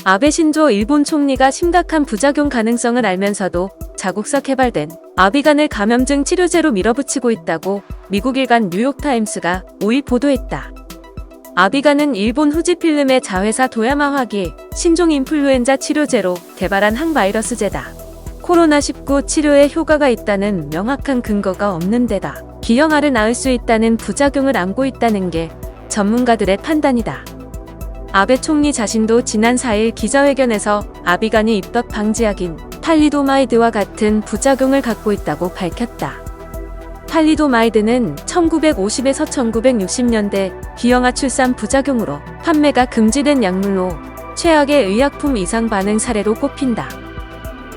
아베 신조 일본 총리가 심각한 부작용 가능성을 알면서도 자국사 개발된 아비간을 감염증 치료제로 밀어붙이고 있다고 미국 일간 뉴욕타임스가 5일 보도했다. 아비간은 일본 후지필름의 자회사 도야마 화기 신종 인플루엔자 치료제로 개발한 항바이러스제다. 코로나19 치료에 효과가 있다는 명확한 근거가 없는 데다 기형아를 낳을 수 있다는 부작용을 안고 있다는 게 전문가들의 판단이다. 아베 총리 자신도 지난 4일 기자회견에서 아비간이 입덧 방지약인 팔리도마이드와 같은 부작용을 갖고 있다고 밝혔다. 팔리도마이드는 1950에서 1960년대 기형아 출산 부작용으로 판매가 금지된 약물로 최악의 의약품 이상 반응 사례로 꼽힌다.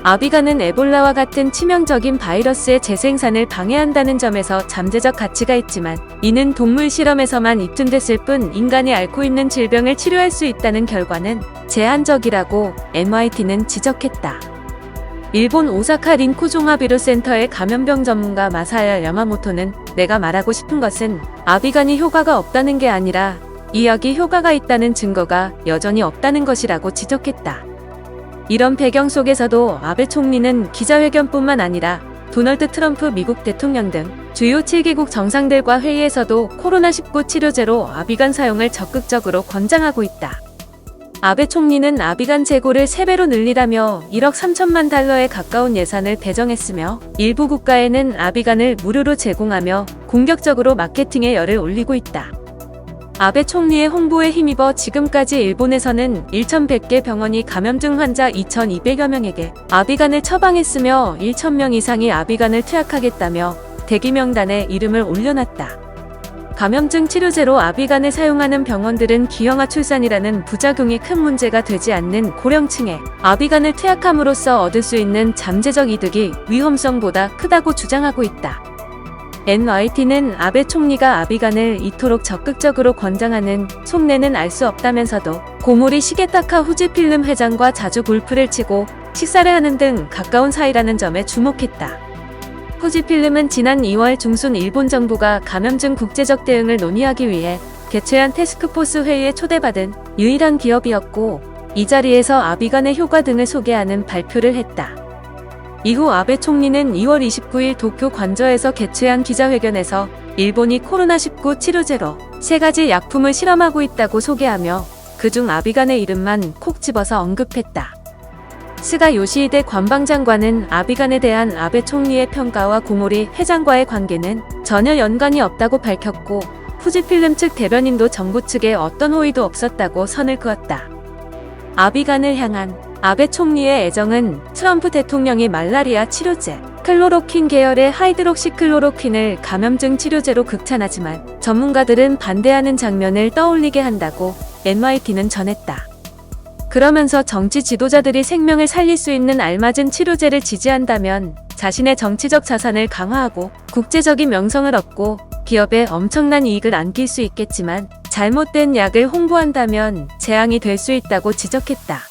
아비간은 에볼라와 같은 치명적인 바이러스의 재생산을 방해한다는 점에서 잠재적 가치가 있지만 이는 동물 실험에서만 입증됐을 뿐 인간이 앓고 있는 질병을 치료할 수 있다는 결과는 제한적이라고 MIT는 지적했다. 일본 오사카 린코 종합의료센터의 감염병 전문가 마사야 야마모토는 내가 말하고 싶은 것은 아비간이 효과가 없다는 게 아니라 이 약이 효과가 있다는 증거가 여전히 없다는 것이라고 지적했다. 이런 배경 속에서도 아베 총리는 기자회견뿐만 아니라 도널드 트럼프 미국 대통령 등 주요 7개국 정상들과 회의에서도 코로나19 치료제로 아비간 사용을 적극적으로 권장하고 있다. 아베 총리는 아비간 재고를 3배로 늘리라며 1억 3천만 달러에 가까운 예산을 배정했으며 일부 국가에는 아비간을 무료로 제공하며 공격적으로 마케팅에 열을 올리고 있다. 아베 총리의 홍보에 힘입어 지금까지 일본에서는 1,100개 병원이 감염증 환자 2,200여 명에게 아비간을 처방했으며 1,000명 이상이 아비간을 투약하겠다며 대기 명단에 이름을 올려놨다. 감염증 치료제로 아비간을 사용하는 병원들은 기형아 출산이라는 부작용이 큰 문제가 되지 않는 고령층에 아비간을 투약함으로써 얻을 수 있는 잠재적 이득이 위험성보다 크다고 주장하고 있다. NYT는 아베 총리가 아비간을 이토록 적극적으로 권장하는 속내는 알 수 없다면서도 고모리 시게타카 후지필름 회장과 자주 골프를 치고 식사를 하는 등 가까운 사이라는 점에 주목했다. 후지필름은 지난 2월 중순 일본 정부가 감염증 국제적 대응을 논의하기 위해 개최한 태스크포스 회의에 초대받은 유일한 기업이었고 이 자리에서 아비간의 효과 등을 소개하는 발표를 했다. 이후 아베 총리는 2월 29일 도쿄 관저에서 개최한 기자회견에서 일본이 코로나19 치료제로 3가지 약품을 실험하고 있다고 소개하며 그중 아비간의 이름만 콕 집어서 언급했다. 스가 요시히데 관방장관은 아비간에 대한 아베 총리의 평가와 고모리 회장과의 관계는 전혀 연관이 없다고 밝혔고 후지필름 측 대변인도 정부 측에 어떤 호의도 없었다고 선을 그었다. 아비간을 향한 아베 총리의 애정은 트럼프 대통령이 말라리아 치료제 클로로퀸 계열의 하이드록시클로로퀸을 감염증 치료제로 극찬하지만 전문가들은 반대하는 장면을 떠올리게 한다고 NYT는 전했다. 그러면서 정치 지도자들이 생명을 살릴 수 있는 알맞은 치료제를 지지한다면 자신의 정치적 자산을 강화하고 국제적인 명성을 얻고 기업에 엄청난 이익을 안길 수 있겠지만 잘못된 약을 홍보한다면 재앙이 될 수 있다고 지적했다.